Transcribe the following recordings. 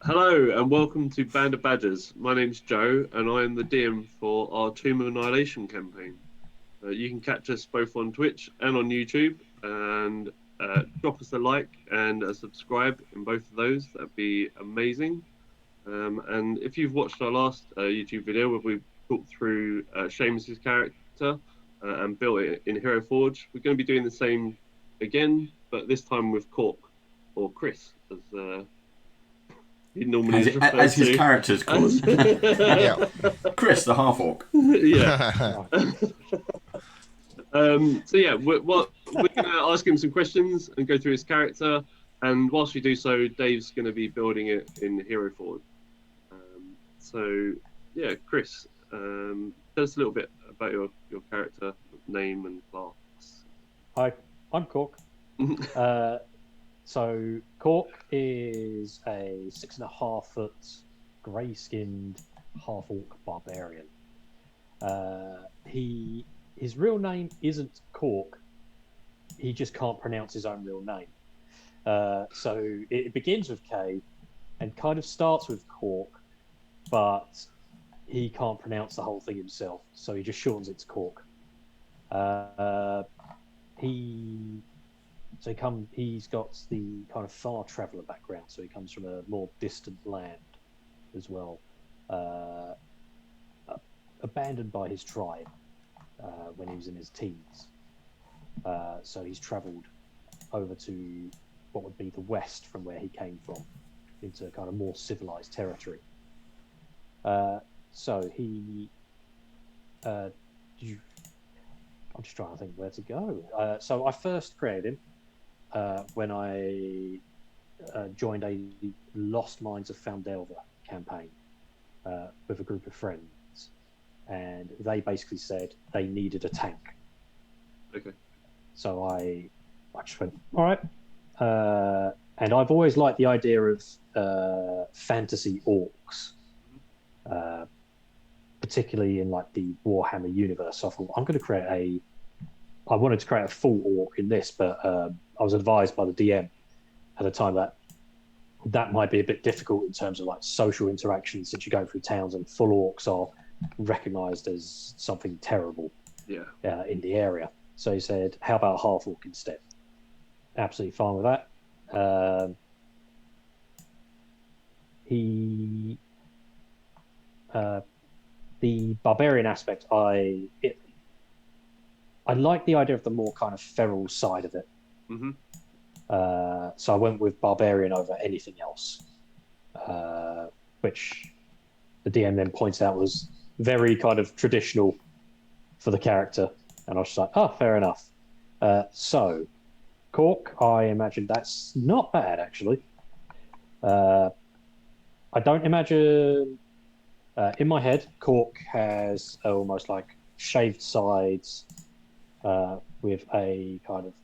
Hello and welcome to Band of Badgers. My name's Joe and I am the DM for our Tomb of Annihilation campaign. You can catch us both on Twitch and on YouTube and drop us a like and a subscribe in both of those. That'd be amazing. And if you've watched our last YouTube video where we talked through Seamus's character and built it in Hero Forge, we're going to be doing the same again, but this time with Kork or Chris, as he normally is referred as his to. character's called. Yeah. Chris, the half orc. Yeah. So yeah, we're going to ask him some questions and go through his character. And whilst we do so, Dave's going to be building it in Hero Forge. So yeah, Chris, tell us a little bit about your character, name and class. Hi, I'm Kork. So Kork is a 6.5-foot grey-skinned half-orc barbarian. His real name isn't Kork. He just can't pronounce his own real name. So it begins with K and kind of starts with Kork, but he can't pronounce the whole thing himself, so he just shortens it to Kork. He's got the kind of far traveller background, so he comes from a more distant land as well. Abandoned by his tribe when he was in his teens. So he's travelled over to what would be the west from where he came from, into kind of more civilised territory. So he... I'm just trying to think where to go. So I first created him when I joined a Lost Mines of Foundelver campaign with a group of friends, and they basically said they needed a tank. Okay. So I just went, all right. And I've always liked the idea of fantasy orcs, particularly in like the Warhammer universe. So I thought I wanted to create a full orc in this, but I was advised by the DM at the time that might be a bit difficult in terms of like social interactions, since you go through towns and full orcs are recognised as something terrible in the area. So he said, how about a half orc instead? Absolutely fine with that. The barbarian aspect, I like the idea of the more kind of feral side of it. Mm-hmm. So I went with barbarian over anything else, which the DM then points out was very kind of traditional for the character. And I was just like, oh, fair enough. So Kork, I imagine that's not bad, actually. I don't imagine... in my head, Kork has almost like shaved sides with a kind of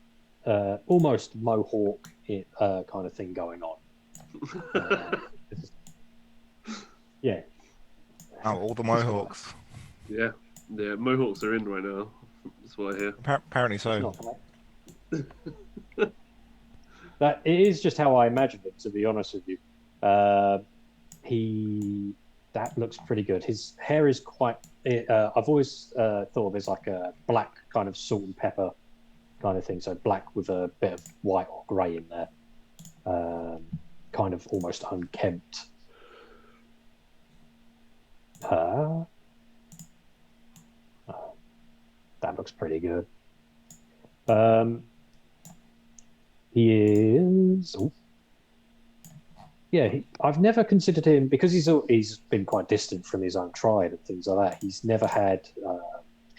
almost mohawk kind of thing going on. Yeah. Oh, all the Mohawks. Yeah, Mohawks are in right now. That's what I hear. Apparently so. That it is just how I imagined it, to be honest with you. That looks pretty good. His hair is quite... I've always thought of it as like a black kind of salt and pepper kind of thing. So black with a bit of white or grey in there. Kind of almost unkempt. That looks pretty good. He is... Ooh. Yeah, I've never considered him, because he's been quite distant from his own tribe and things like that. He's never had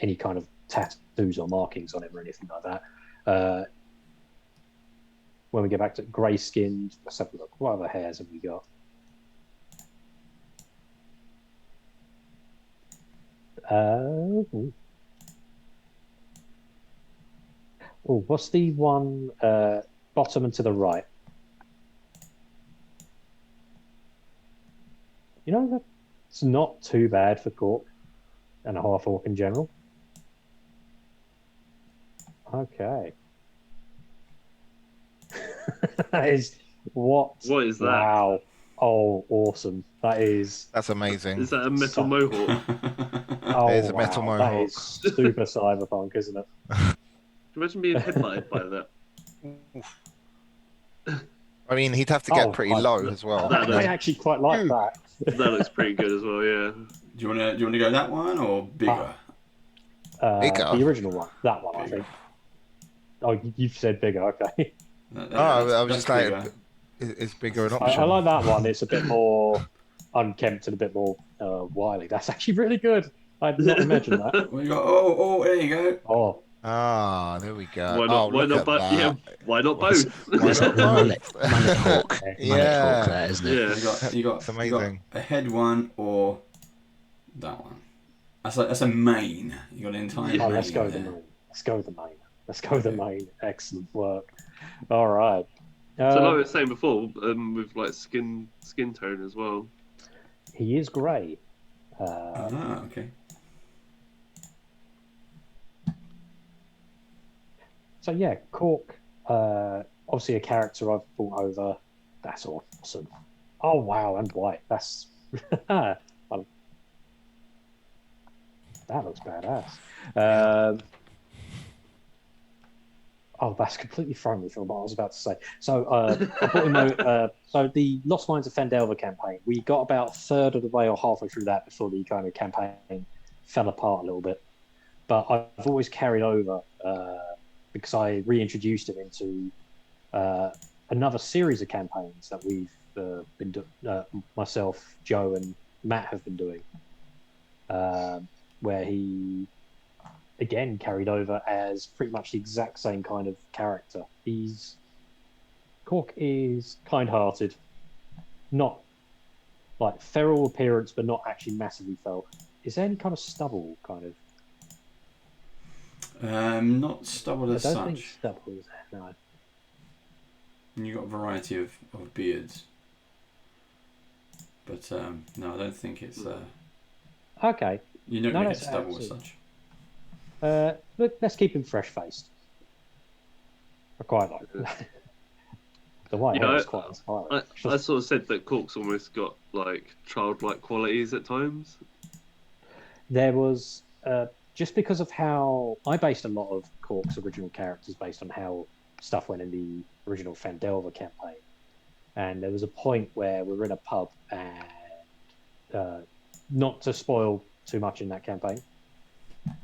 any kind of tattoos or markings on him or anything like that. When we get back to grey-skinned, let's have a look. What other hairs have we got? What's the one bottom and to the right? You know, that's not too bad for Kork and a half orc in general. Okay. That is what? What is that? Wow. Oh, awesome! That is. That's amazing. Is that a metal So- mohawk? Oh, It is a metal wow, that mohawk. is super cyberpunk, isn't it? Can you imagine being headbutted by that? I mean, he'd have to get Oh, pretty I- low as well. That I actually quite like that. That looks pretty good as well. Yeah. Do you want to go that one or bigger? Bigger? The original one, that one, I Bigger. think. Oh, you've said bigger, okay. I was That's just like, bigger. is bigger an I option? like that one. It's a bit more unkempt and a bit more wily. That's actually really good. I did not imagine that. Well, you got, oh, there you go. Oh, Ah, there we go. Why Oh, not? Why look not at both? that. Yeah. Why not both? Why It's not the mullet, both? mullet hawk. Mullet Yeah. hawk there, isn't it? Yeah. You got It's amazing. a head one or that one. That's a mane. You got an entire Yeah. oh mane let's go with the there. main. Let's go with the main. Let's go with the main. Excellent work. All right. So like I was saying before, with like skin tone as well. He is grey. Okay. So yeah, Kork, obviously a character I've brought over. That's awesome. Oh wow, and white. That's that looks badass. Oh, that's completely thrown me from what I was about to say. So I brought him over, so the Lost Mines of Fandelver campaign. We got about a third of the way or halfway through that before the kind of campaign fell apart a little bit. But I've always carried over. Because I reintroduced him into another series of campaigns that we've been myself, Joe, and Matt have been doing, where he again carried over as pretty much the exact same kind of character. Kork is kind-hearted, not like feral appearance, but not actually massively feral. Is there any kind of stubble kind of? Not stubble as I don't think such. stubble is there. No. And you got a variety of beards. But no, I don't think it's. Okay. You don't No, really that's get stubble as absolutely- such. Look, let's keep him fresh-faced. I quite like that. The white You know, hair is quite inspiring. I sort of said that Cork's almost got like childlike qualities at times. There was just because of how I based a lot of Kork's original characters based on how stuff went in the original Fandelver campaign, and there was a point where we were in a pub, and not to spoil too much in that campaign,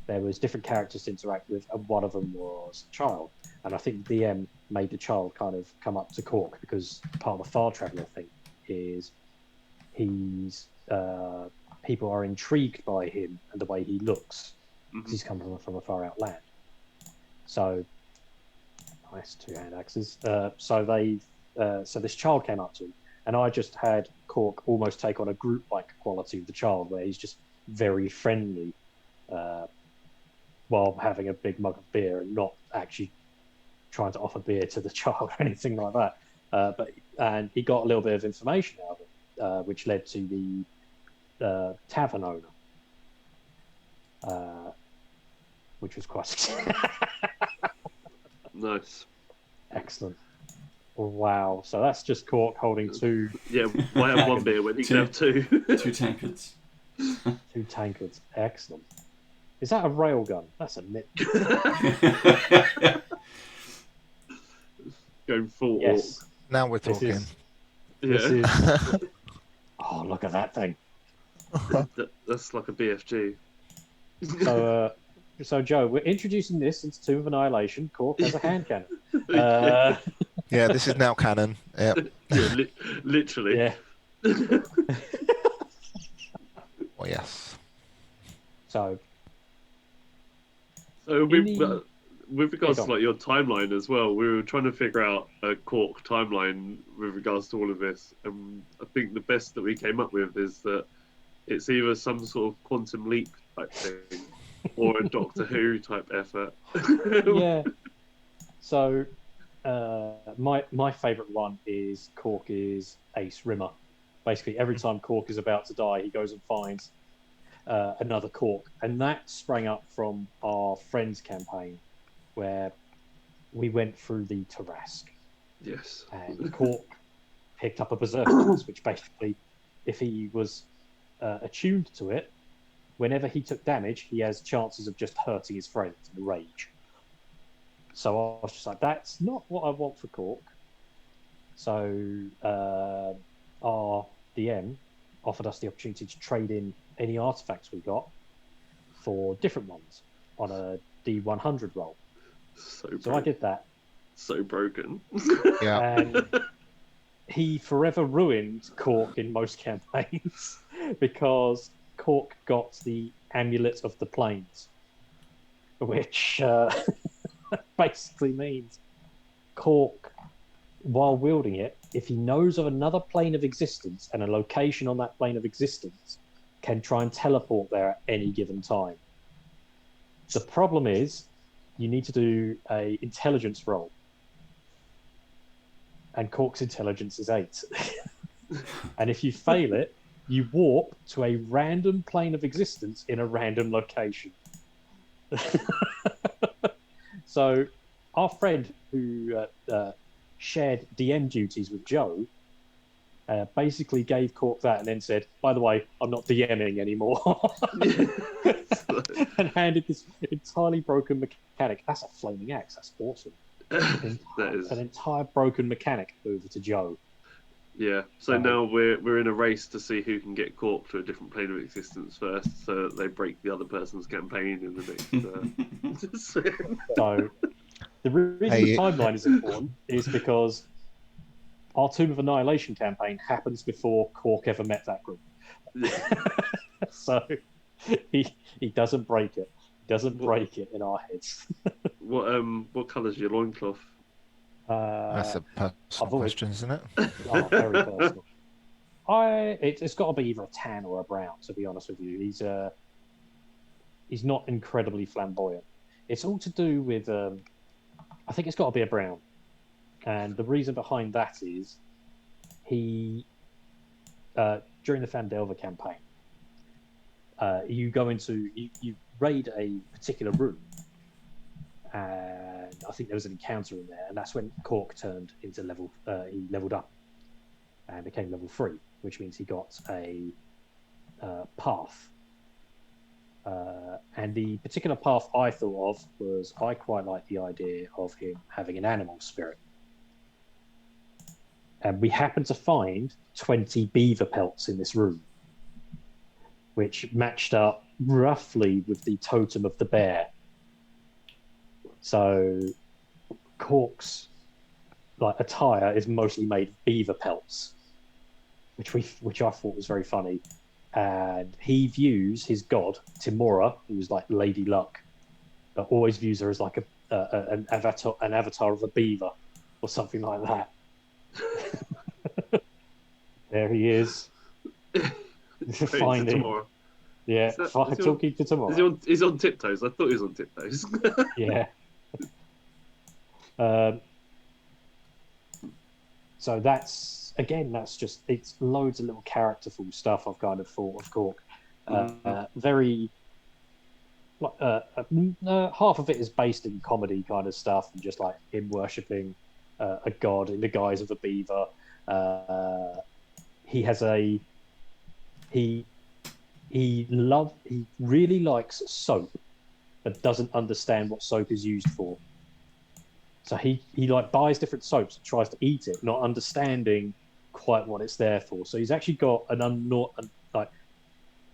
there was different characters to interact with, and one of them was a child, and I think the DM made the child kind of come up to Kork because part of the Far Traveler thing is he's people are intrigued by him and the way he looks because he's come from a far out land. So nice two-hand axes. So this child came up to him, and I just had Kork almost take on a group-like quality of the child, where he's just very friendly while having a big mug of beer and not actually trying to offer beer to the child or anything like that. And he got a little bit of information out of it, which led to the tavern owner, which was quite Nice. excellent. Wow! So that's just Kork holding two Yeah, why have one beer when you can have two? 2 tankards. two tankards. Excellent. Is that a railgun? That's a nit. Going full Yes. Now we're This talking. is. orc. This Yeah, is. Oh, look at that thing. that's like a BFG. So Joe, we're introducing this into Tomb of Annihilation. Kork has a hand cannon. Yeah, this is now canon. Yep. Yeah, literally. Yeah. Oh, yes. So So with regards Yeah, to go on. like your timeline as well, we were trying to figure out a Kork timeline with regards to all of this, and I think the best that we came up with is that it's either some sort of quantum leap type thing or a Doctor Who type effort. yeah. So my favourite one is Kork is Ace Rimmer. Basically, every time Kork is about to die, he goes and finds another Kork, and that sprang up from our Friends campaign, where we went through the Tarask, Yes. and Kork picked up a Berserkers, which basically, if he was attuned to it, whenever he took damage, he has chances of just hurting his friends in a rage. So I was just like, that's not what I want for Kork. So our DM offered us the opportunity to trade in any artifacts we got for different ones on a D100 roll. So I did that. So broken. Yeah. And he forever ruined Kork in most campaigns because Kork got the Amulet of the Plains, which basically means Kork, while wielding it, if he knows of another plane of existence and a location on that plane of existence, can try and teleport there at any given time. The problem is, you need to do a intelligence roll, and Kork's intelligence is 8. And if you fail it, you warp to a random plane of existence in a random location. So our friend who shared DM duties with Joe basically gave Kork that and then said, by the way, I'm not DMing anymore. And handed this entirely broken mechanic. That's a flaming axe. That's awesome. An entire broken mechanic over to Joe. Yeah. So now we're in a race to see who can get Kork to a different plane of existence first, so that they break the other person's campaign in the next. So the reason the timeline is important is because our Tomb of Annihilation campaign happens before Kork ever met that group. So he doesn't break it. He doesn't break it in our heads. What colour's your loincloth? That's a personal question, isn't it? Oh, very personal. It's got to be either a tan or a brown, to be honest with you. He's not incredibly flamboyant. It's all to do with I think it's got to be a brown. And the reason behind that is he during the Fandelver campaign, you go into you raid a particular room, and I think there was an encounter in there, and that's when Kork turned into he leveled up and became level 3, which means he got a path. And the particular path I thought of was I quite like the idea of him having an animal spirit. And we happened to find 20 beaver pelts in this room, which matched up roughly with the totem of the bear. So Kork's attire is mostly made of beaver pelts, which I thought was very funny. And he views his god Timora, who's like Lady Luck, but always views her as like an avatar of a beaver or something like that. There he is. Finding. Yeah, talking to Timora. He's on tiptoes. I thought he was on tiptoes. Yeah. So that's just, it's loads of little characterful stuff I've kind of thought of Kork. Very, half of it is based in comedy kind of stuff and just like him worshipping a god in the guise of a beaver. He really likes soap, but doesn't understand what soap is used for. So he buys different soaps and tries to eat it, not understanding quite what it's there for. So he's actually got an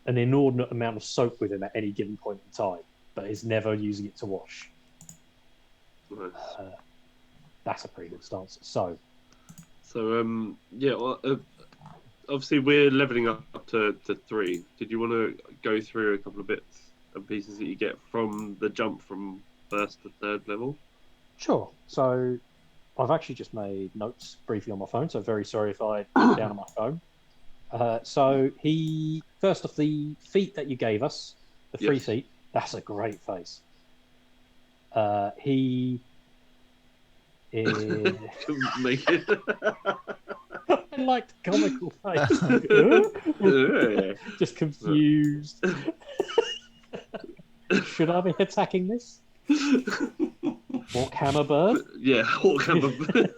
inordinate amount of soap with him at any given point in time, but is never using it to wash. Nice. That's a pretty good stance. So obviously we're leveling up to 3. Did you want to go through a couple of bits and pieces that you get from the jump from 1st to 3rd level? Sure. So I've actually just made notes briefly on my phone, so very sorry if I put down on my phone. So first off, the feat that you gave us, the 3 feet, that's a great face. He is... Make it. I liked comical face. Just confused. Should I be attacking this? Hawkhammer bird? Yeah, Hawkhammer bird.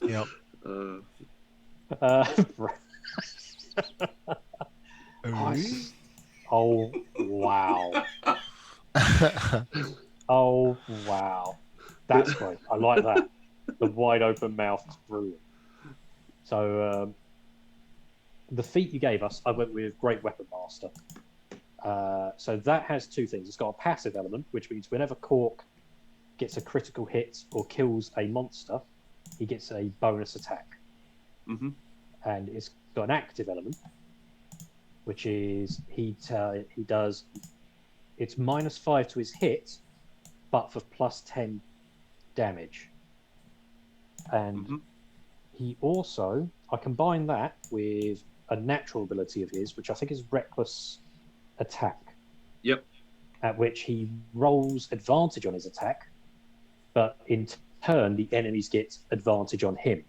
Yep. Oh, wow. Oh, wow. That's great. I like that. The wide open mouth is brilliant. So, the feat you gave us, I went with Great Weapon Master. So that has two things. It's got a passive element, which means whenever Kork gets a critical hit or kills a monster, he gets a bonus attack. Mm-hmm. And it's got an active element, which is he does it's -5 to his hit, but for +10 damage. And he also, I combine that with a natural ability of his, which I think is Reckless Attack. Yep. At which he rolls advantage on his attack, but in turn the enemies get advantage on him,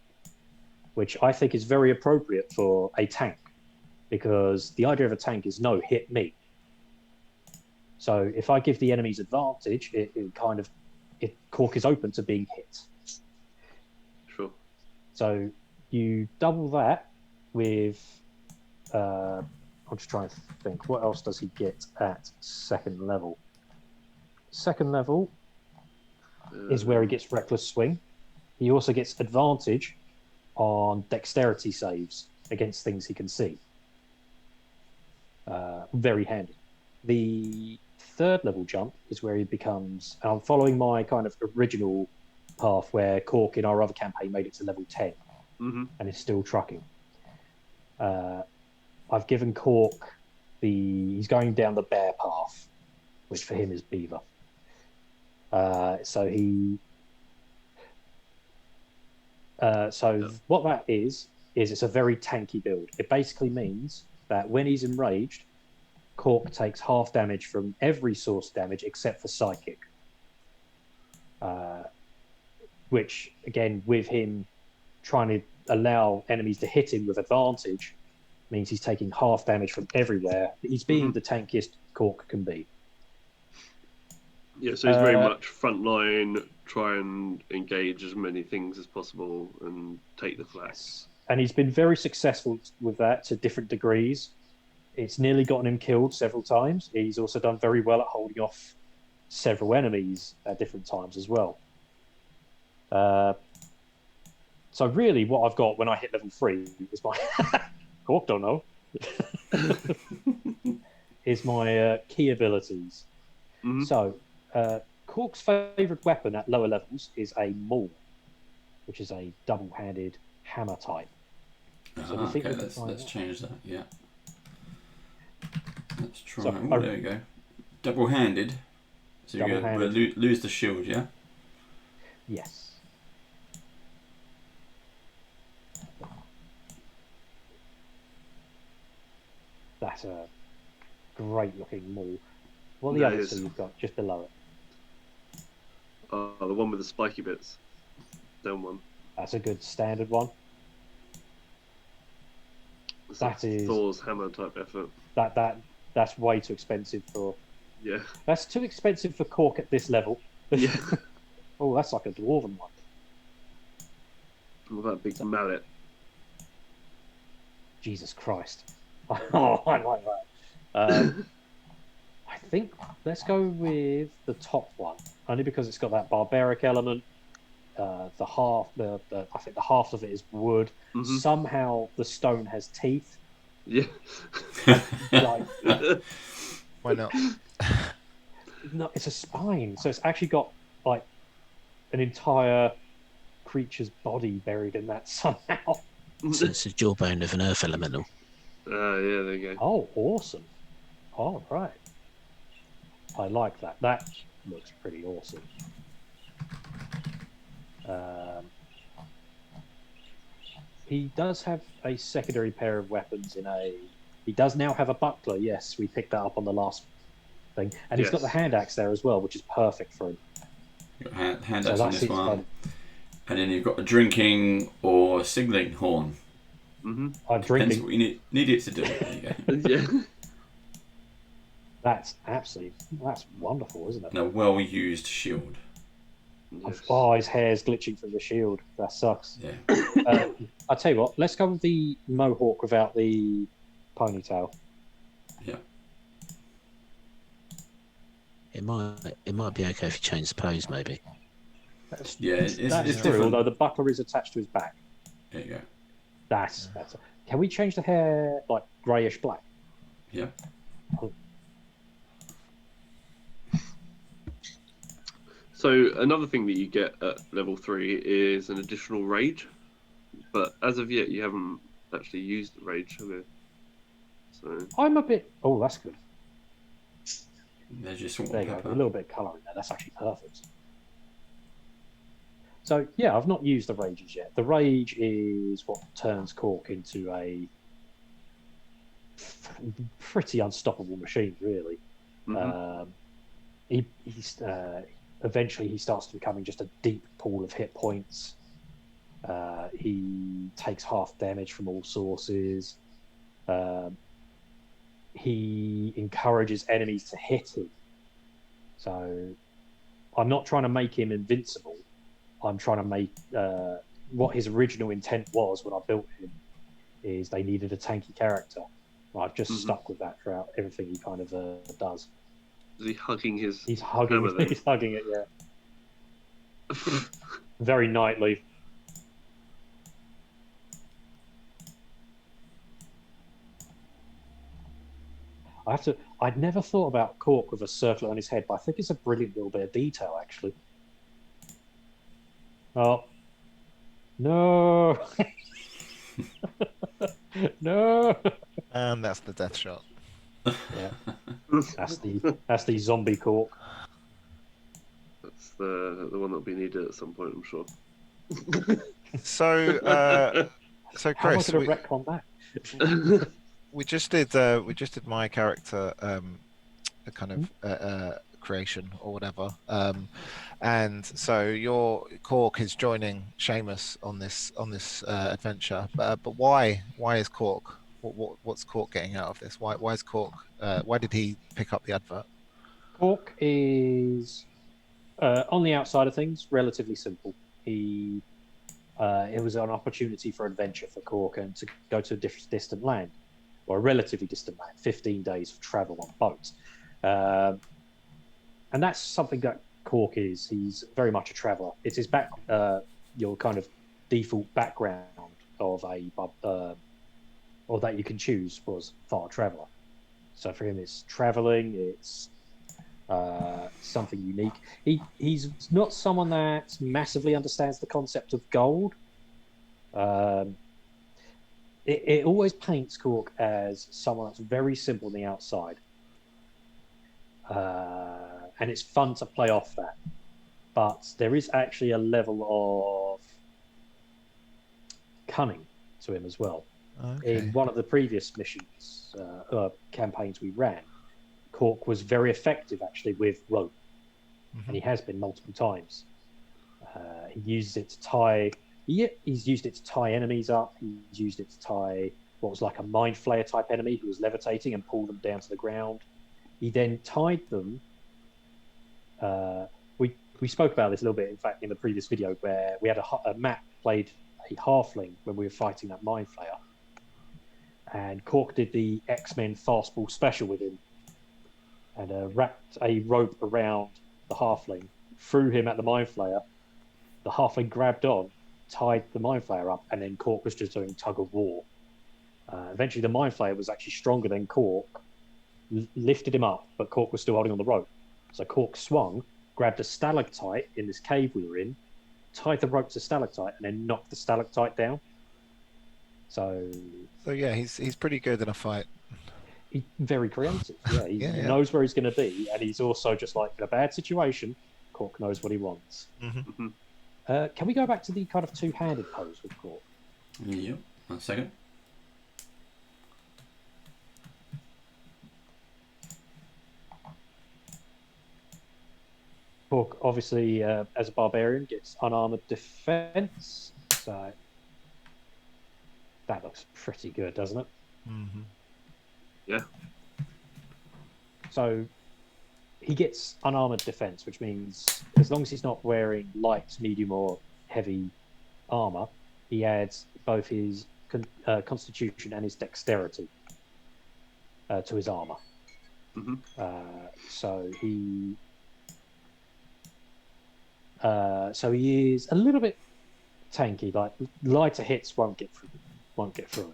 which I think is very appropriate for a tank, because the idea of a tank is no, hit me. So if I give the enemies advantage, Kork is open to being hit. Sure. So you double that with, I'm just trying to think, what else does he get at second level? Second level is where he gets Reckless Swing. He also gets advantage on dexterity saves against things he can see. Very handy. The third level jump is where he becomes, and I'm following my kind of original path where Kork in our other campaign made it to level 10 and is still trucking. I've given Kork he's going down the bear path, which for him is beaver. What that is it's a very tanky build. It basically means that when he's enraged, Kork takes half damage from every source damage except for psychic. Which, again, with him trying to allow enemies to hit him with advantage, means he's taking half damage from everywhere. He's being the tankiest Kork can be. Yeah, so he's very much frontline, try and engage as many things as possible and take the flak. And he's been very successful with that to different degrees. It's nearly gotten him killed several times. He's also done very well at holding off several enemies at different times as well. So really what I've got when I hit level 3 is my... Kork don't know. is my key abilities. So, Kork's favourite weapon at lower levels is a maul, which is a double-handed hammer type. So okay, let's change that, yeah. Let's try there we go. Double-handed. So you're going to lose the shield, yeah? Yes. That's a great-looking maul. What are the others you've got just below it? The one with the spiky bits. Down one. That's a good standard one. That is Thor's hammer type effort. That's way too expensive for. Yeah. That's too expensive for Kork at this level. Yeah. Oh, that's like a dwarven one. What about big mallet? Jesus Christ. Oh, I like that. I think let's go with the top one, only because it's got that barbaric element. I think the half of it is wood. Somehow the stone has teeth. Yeah. Why not? No, it's a spine, so it's actually got like an entire creature's body buried in that somehow. So it's a jawbone of an earth elemental. Yeah, there you go. Oh, awesome. All right. I like that. That looks pretty awesome. He does have a secondary pair of weapons He does now have a buckler, yes. We picked that up on the last thing. And he's got the hand axe there as well, which is perfect for him. Hand axe on this one. And then you've got a drinking or signaling horn. Depends what you need it to do. There you go. Yeah. That's wonderful, isn't it? And a well-used shield. Yes. Oh, his hair's glitching from the shield. That sucks. Yeah. I'll tell you what. Let's go with the mohawk without the ponytail. Yeah. It might be okay if you change the pose, maybe. That's it's true. different. Although the buckler is attached to his back. There you go. That's better. Can we change the hair like greyish black? Yeah. So another thing that you get at level 3 is an additional rage, but as of yet you haven't actually used the rage, have you? So I'm a bit. Oh, that's good. There's your salt There and you go. pepper. A little bit of colour in there. That's actually perfect. So yeah, I've not used the rages yet. The rage is what turns Kork into a pretty unstoppable machine, really. mhm. He's eventually he starts becoming just a deep pool of hit points. He takes half damage from all sources. He encourages enemies to hit him. So I'm not trying to make him invincible. I'm trying to make what his original intent was when I built him is they needed a tanky character. I've just stuck with that throughout everything he kind of does. Is he hugging his He's hugging. hammer then? He's hugging it. Yeah. Very knightly. I'd never thought about Kork with a circlet on his head, but I think it's a brilliant little bit of detail, actually. Oh. No. No. And that's the death shot. Yeah. That's the zombie Kork. That's the one that'll be needed at some point, I'm sure. So, so How am I Chris, going to retcon that? we just did my character a kind of creation or whatever, and so your Kork is joining Seamus on this adventure. But why is Kork? What's Kork getting out of this? Why is Kork? Why did he pick up the advert? Kork is on the outside of things relatively simple. It was an opportunity for adventure for Kork and to go to a distant land, or a relatively distant land, 15 days of travel on boat. And that's something that Kork is. He's very much a traveller. It's his your kind of default background of or that you can choose was far traveller. So for him, it's travelling. It's something unique. He's not someone that massively understands the concept of gold. It always paints Kork as someone that's very simple on the outside. And it's fun to play off that. But there is actually a level of cunning to him as well. Okay. In one of the previous missions, campaigns we ran, Kork was very effective actually with rope. And he has been multiple times. He uses it to tie. He's used it to tie enemies up. He's used it to tie what was like a mind flayer type enemy who was levitating and pull them down to the ground. He then tied them. We spoke about this a little bit, in fact, in the previous video where we had a Matt played a halfling when we were fighting that mind flayer, and Kork did the X-Men fastball special with him, and wrapped a rope around the halfling, threw him at the mind flayer. The halfling grabbed on, tied the mind flayer up, and then Kork was just doing tug of war. Eventually, the mind flayer was actually stronger than Kork, lifted him up, but Kork was still holding on the rope. So Kork swung, grabbed a stalactite in this cave we were in, tied the rope to stalactite, and then knocked the stalactite down. So yeah, he's pretty good in a fight. He's very creative. Yeah, he Yeah. knows where he's going to be, and he's also just like in a bad situation, Kork knows what he wants. Mm-hmm. Can we go back to the kind of two-handed pose with Kork? Yep. 1 second. Kork, obviously, as a barbarian, gets unarmored defense. So that looks pretty good, doesn't it? Mm-hmm. Yeah. So he gets unarmored defense, which means as long as he's not wearing light, medium, or heavy armor, he adds both his constitution and his dexterity to his armor. Mm-hmm. So he is a little bit tanky. Like lighter hits won't get through him.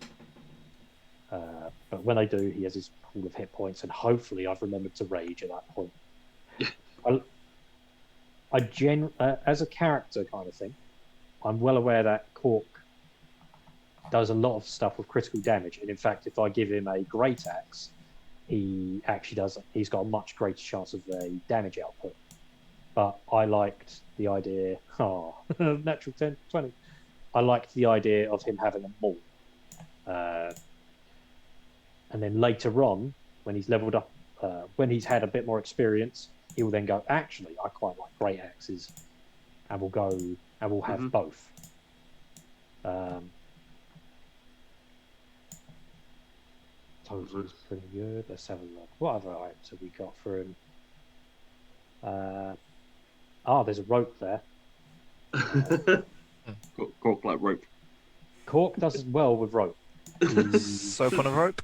But when they do, he has his pool of hit points, and hopefully I've remembered to rage at that point. As a character kind of thing, I'm well aware that Kork does a lot of stuff with critical damage, and in fact, if I give him a great axe, he actually does. He's got a much greater chance of a damage output. But I liked the idea. Natural 10, 20. I liked the idea of him having a maul. And then later on, when he's leveled up, when he's had a bit more experience, he will then go, actually, I quite like great axes, and we'll have both. Total's pretty good. Let's have a look. What other items have we got for him? There's a rope there. Kork like rope. Kork does well with rope. Soap on a rope.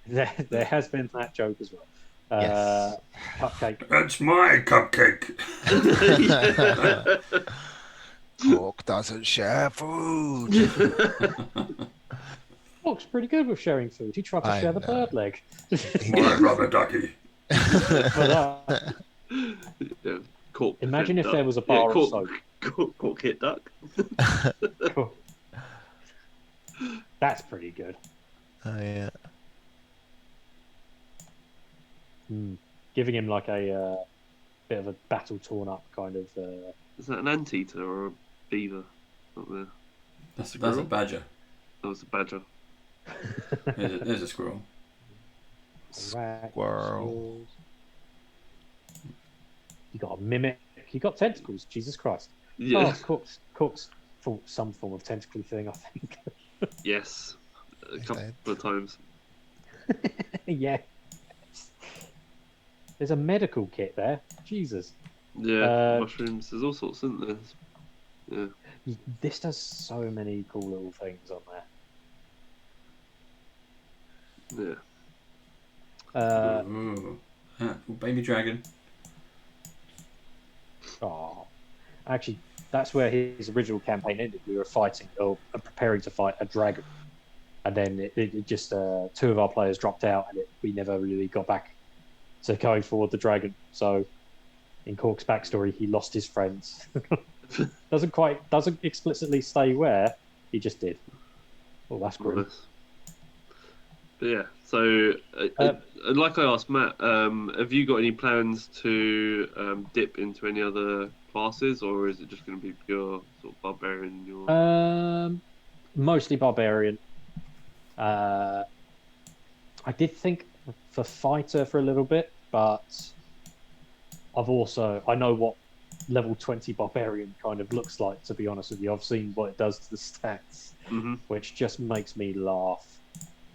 There has been that joke as well. Yes. Cupcake. That's my cupcake. Kork doesn't share food. Kork's pretty good with sharing food. He tried to share the bird leg. My rubber ducky. Yeah, Kork. Imagine if there was a bar of soap. Kork hit duck. Cool. That's pretty good. Oh yeah. Giving him like a bit of a battle torn up kind of. Is that an anteater or a beaver? Not there. That's a badger. That was a badger. There's a squirrel. Squirrel. You got a mimic. You got tentacles. Jesus Christ. Yeah. Kork's fought some form of tentacly thing, I think. Yes. A couple of times. Yeah. There's a medical kit there. Jesus. Yeah, mushrooms. There's all sorts, isn't there? Yeah. This does so many cool little things on there. Yeah. Baby dragon. Oh, actually, that's where his original campaign ended. We were fighting or preparing to fight a dragon, and then it just two of our players dropped out, and we never really got back to going forward the dragon. So, in Kork's backstory, he lost his friends. doesn't explicitly say where. He just did. Oh, that's grim. But yeah, so like I asked Matt, have you got any plans to dip into any other classes, or is it just going to be pure sort of barbarian? Mostly barbarian. I did think for fighter for a little bit, but I know what level 20 barbarian kind of looks like, to be honest with you. I've seen what it does to the stats, which just makes me laugh.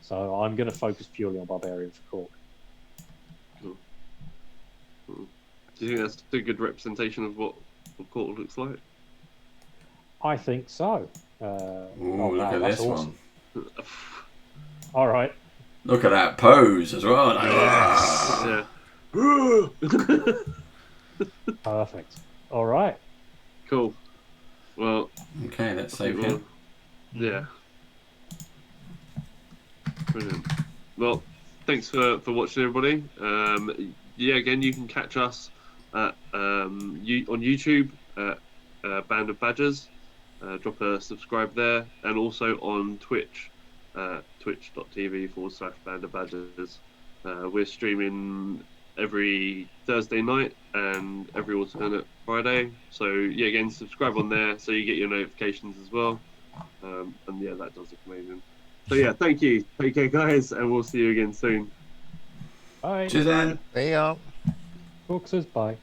So I'm going to focus purely on barbarian for Kork. Cool. Do you think that's a good representation of what Kork looks like? I think so. Look at this awesome. one. All right. Look at that pose as well. Yes. Yeah. Perfect. All right. Cool. Well. Okay, let's save him. Yeah. Brilliant. Well, thanks for watching, everybody. Again, you can catch us at, on YouTube at Band of Badgers. Drop a subscribe there, and also on Twitch, twitch.tv/Band of Badgers. We're streaming every Thursday night and every alternate Friday. So again, subscribe on there so you get your notifications as well. And that does look amazing. So thank you. Take care, guys, and we'll see you again soon. Bye. Cheers, then. There you are. Kork says bye.